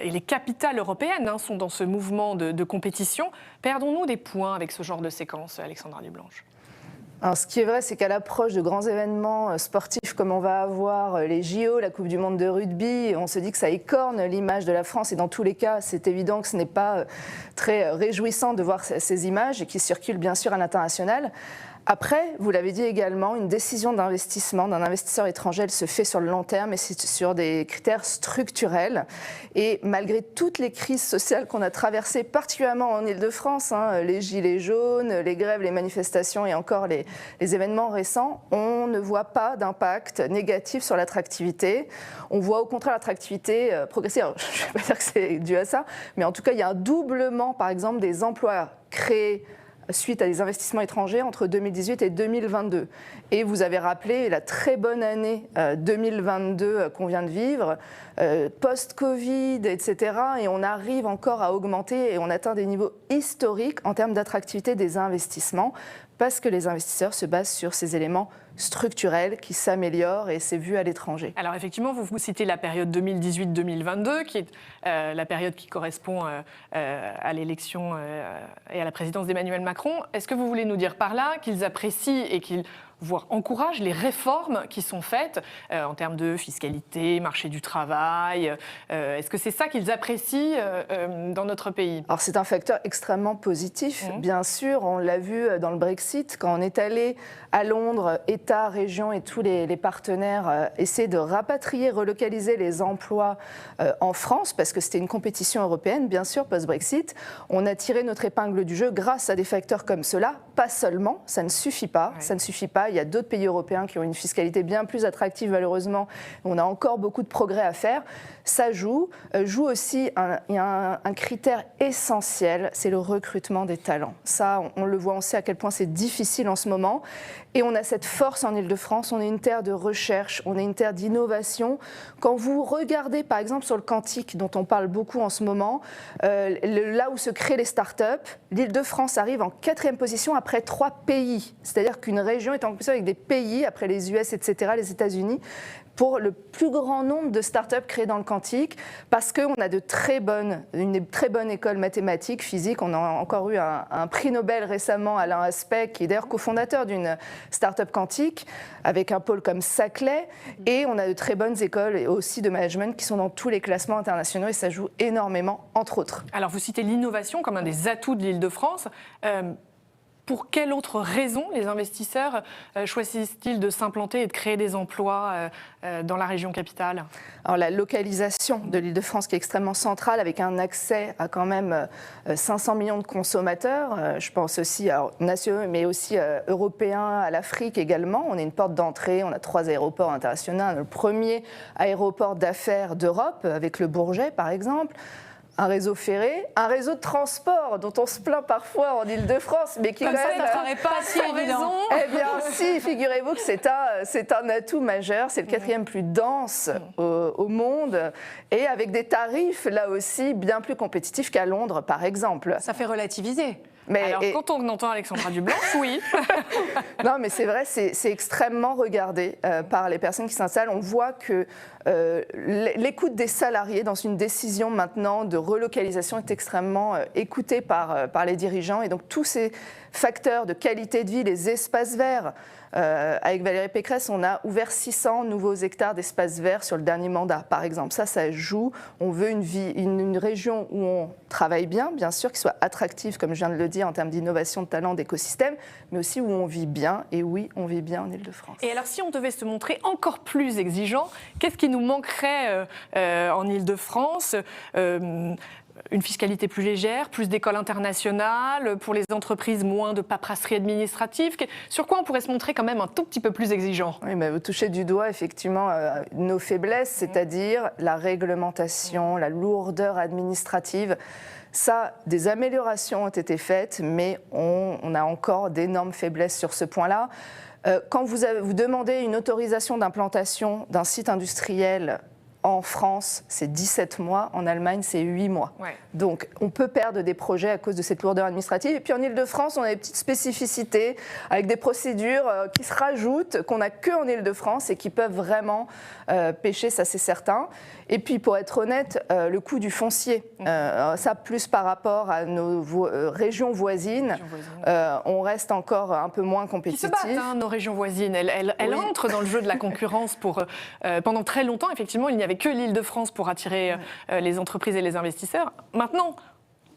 et les capitales européennes sont dans ce mouvement de compétition. Perdons-nous des points avec ce genre de séquence, Alexandra Dublanche? Alors, ce qui est vrai, c'est qu'à l'approche de grands événements sportifs comme on va avoir les JO, la Coupe du Monde de rugby, on se dit que ça écorne l'image de la France et dans tous les cas, c'est évident que ce n'est pas très réjouissant de voir ces images qui circulent bien sûr à l'international. Après, vous l'avez dit également, une décision d'investissement d'un investisseur étranger, elle se fait sur le long terme et c'est sur des critères structurels. Et malgré toutes les crises sociales qu'on a traversées, particulièrement en Île-de-France, les gilets jaunes, les grèves, les manifestations et encore les événements récents, on ne voit pas d'impact négatif sur l'attractivité. On voit au contraire l'attractivité progresser. Alors, je ne vais pas dire que c'est dû à ça, mais en tout cas, il y a un doublement, par exemple, des emplois créés suite à des investissements étrangers entre 2018 et 2022. Et vous avez rappelé la très bonne année 2022 qu'on vient de vivre, post-Covid, etc. Et on arrive encore à augmenter et on atteint des niveaux historiques en termes d'attractivité des investissements parce que les investisseurs se basent sur ces éléments structurels qui s'améliorent et c'est vu à l'étranger. Alors effectivement, vous citez la période 2018-2022, qui est la période qui correspond à l'élection et à la présidence d'Emmanuel Macron. Est-ce que vous voulez nous dire par là qu'ils apprécient et qu'ils voire encouragent les réformes qui sont faites en termes de fiscalité, marché du travail? Est-ce que c'est ça qu'ils apprécient dans notre pays? Alors c'est un facteur extrêmement positif, bien sûr. On l'a vu dans le Brexit, quand on est allé à Londres, État, région et tous les partenaires essayer de rapatrier, relocaliser les emplois en France, parce que c'était une compétition européenne, bien sûr, post-Brexit. On a tiré notre épingle du jeu grâce à des facteurs comme cela. Pas seulement, ça ne suffit pas, ça ne suffit pas. Il y a d'autres pays européens qui ont une fiscalité bien plus attractive, malheureusement. On a encore beaucoup de progrès à faire. Ça joue aussi il y a un critère essentiel, c'est le recrutement des talents. Ça, on le voit, on sait à quel point c'est difficile en ce moment. Et on a cette force en Île-de-France, on est une terre de recherche, on est une terre d'innovation. Quand vous regardez, par exemple, sur le quantique, dont on parle beaucoup en ce moment, là où se créent les startups, l'Île-de-France arrive en 4e position après 3 pays. C'est-à-dire qu'une région est en compétition avec des pays, après les US, etc., les États-Unis, pour le plus grand nombre de startups créées dans le quantique, parce qu'on a une très bonne école mathématique, physique. On a encore eu un prix Nobel récemment, Alain Aspect, qui est d'ailleurs cofondateur d'une startup quantique, avec un pôle comme Saclay. Et on a de très bonnes écoles et aussi de management qui sont dans tous les classements internationaux et ça joue énormément, entre autres. Alors vous citez l'innovation comme un des atouts de l'Île-de-France. Pour quelle autre raison les investisseurs choisissent-ils de s'implanter et de créer des emplois dans la région capitale? Alors la localisation de l'Île-de-France qui est extrêmement centrale avec un accès à quand même 500 millions de consommateurs. Je pense aussi nationaux mais aussi européens, à l'Afrique également. On est une porte d'entrée, on a 3 aéroports internationaux. Le premier aéroport d'affaires d'Europe avec le Bourget par exemple. Un réseau ferré, un réseau de transport dont on se plaint parfois en Île-de-France, mais qui comme quand ça, même... ça paraît pas si évident. Eh bien si, figurez-vous que c'est un atout majeur, c'est le 4e plus dense au monde, et avec des tarifs là aussi bien plus compétitifs qu'à Londres par exemple. Ça fait relativiser. Alors, quand on entend Alexandra Dublanche, oui. Non, mais c'est vrai, c'est extrêmement regardé par les personnes qui s'installent. On voit que l'écoute des salariés dans une décision maintenant de relocalisation est extrêmement écoutée par les dirigeants. Et donc, tous ces facteurs de qualité de vie, les espaces verts, avec Valérie Pécresse, on a ouvert 600 nouveaux hectares d'espaces verts sur le dernier mandat, par exemple. Ça joue. On veut une région où on travaille bien sûr, qui soit attractive, comme je viens de le dire, en termes d'innovation, de talent, d'écosystème, mais aussi où on vit bien. Et oui, on vit bien en Île-de-France. Et alors, si on devait se montrer encore plus exigeant, qu'est-ce qui nous manquerait en Île-de-France? Une fiscalité plus légère, plus d'écoles internationales, pour les entreprises moins de paperasserie administrative. Sur quoi on pourrait se montrer quand même un tout petit peu plus exigeant? Oui, mais vous touchez du doigt effectivement nos faiblesses, c'est-à-dire la réglementation, la lourdeur administrative. Ça, des améliorations ont été faites, mais on a encore d'énormes faiblesses sur ce point-là. Quand vous demandez une autorisation d'implantation d'un site industriel En France, c'est 17 mois. En Allemagne, c'est 8 mois. Ouais. Donc, on peut perdre des projets à cause de cette lourdeur administrative. Et puis, en Île-de-France, on a des petites spécificités avec des procédures qui se rajoutent, qu'on n'a qu'en Île-de-France et qui peuvent vraiment pêcher, ça c'est certain. Et puis, pour être honnête, le coût du foncier, ça plus par rapport à nos régions voisines, on reste encore un peu moins compétitifs. Qui se battent, hein, nos régions voisines. Elles entrent dans le jeu de la concurrence. Pendant très longtemps, effectivement, il n'y avait que l'Île-de-France pour attirer les entreprises et les investisseurs. Maintenant,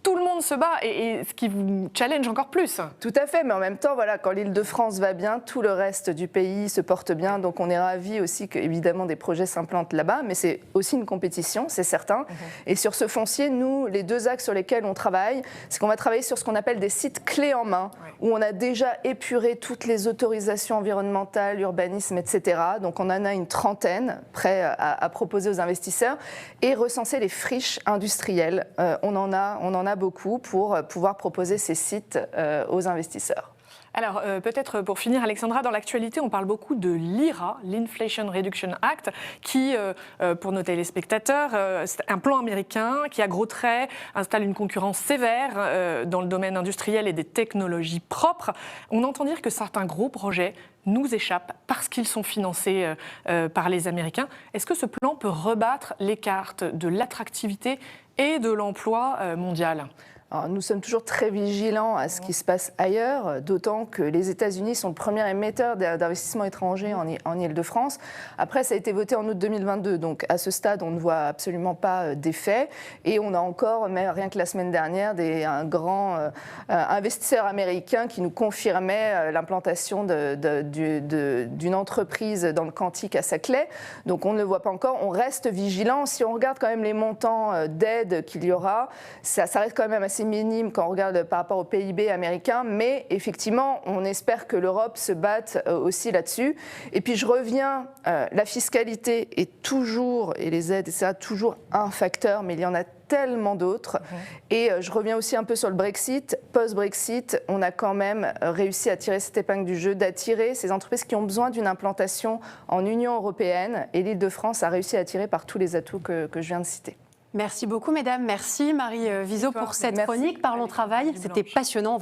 tout le monde se bat, et ce qui vous challenge encore plus. Tout à fait, mais en même temps, voilà, quand l'Île-de-France va bien, tout le reste du pays se porte bien. Donc on est ravis aussi que, évidemment, des projets s'implantent là-bas, mais c'est aussi une compétition, c'est certain. Et sur ce foncier, nous, les deux axes sur lesquels on travaille, c'est qu'on va travailler sur ce qu'on appelle des sites clés en main, où on a déjà épuré toutes les autorisations environnementales, urbanisme, etc. Donc on en a une trentaine prêts à proposer aux investisseurs, et recenser les friches industrielles. On en a beaucoup pour pouvoir proposer ces sites aux investisseurs. Alors, peut-être pour finir, Alexandra, dans l'actualité, on parle beaucoup de l'IRA, l'Inflation Reduction Act, qui, pour nos téléspectateurs, c'est un plan américain qui, à gros traits, installe une concurrence sévère dans le domaine industriel et des technologies propres. On entend dire que certains gros projets nous échappent parce qu'ils sont financés par les Américains. Est-ce que ce plan peut rebattre les cartes de l'attractivité et de l'emploi mondial ? Alors, nous sommes toujours très vigilants à ce qui se passe ailleurs, d'autant que les États-Unis sont le premier émetteur d'investissements étrangers en Île-de-France. Après, ça a été voté en août 2022, donc à ce stade, on ne voit absolument pas d'effet. Et on a encore, mais rien que la semaine dernière, un grand investisseur américain qui nous confirmait l'implantation d'une entreprise dans le Cantique à Saclay. Donc on ne le voit pas encore, on reste vigilant. Si on regarde quand même les montants d'aide qu'il y aura, ça reste quand même assez minime quand on regarde par rapport au PIB américain, mais effectivement, on espère que l'Europe se batte aussi là-dessus. Et puis je reviens, la fiscalité est toujours, et les aides, etc., toujours un facteur, mais il y en a tellement d'autres. Et je reviens aussi un peu sur le Brexit. Post-Brexit, on a quand même réussi à tirer cette épingle du jeu, d'attirer ces entreprises qui ont besoin d'une implantation en Union européenne. Et l'Île-de-France a réussi à attirer par tous les atouts que je viens de citer. Merci beaucoup, mesdames. Merci, Marie Viseau, pour cette chronique. Parlons travail. C'était passionnant.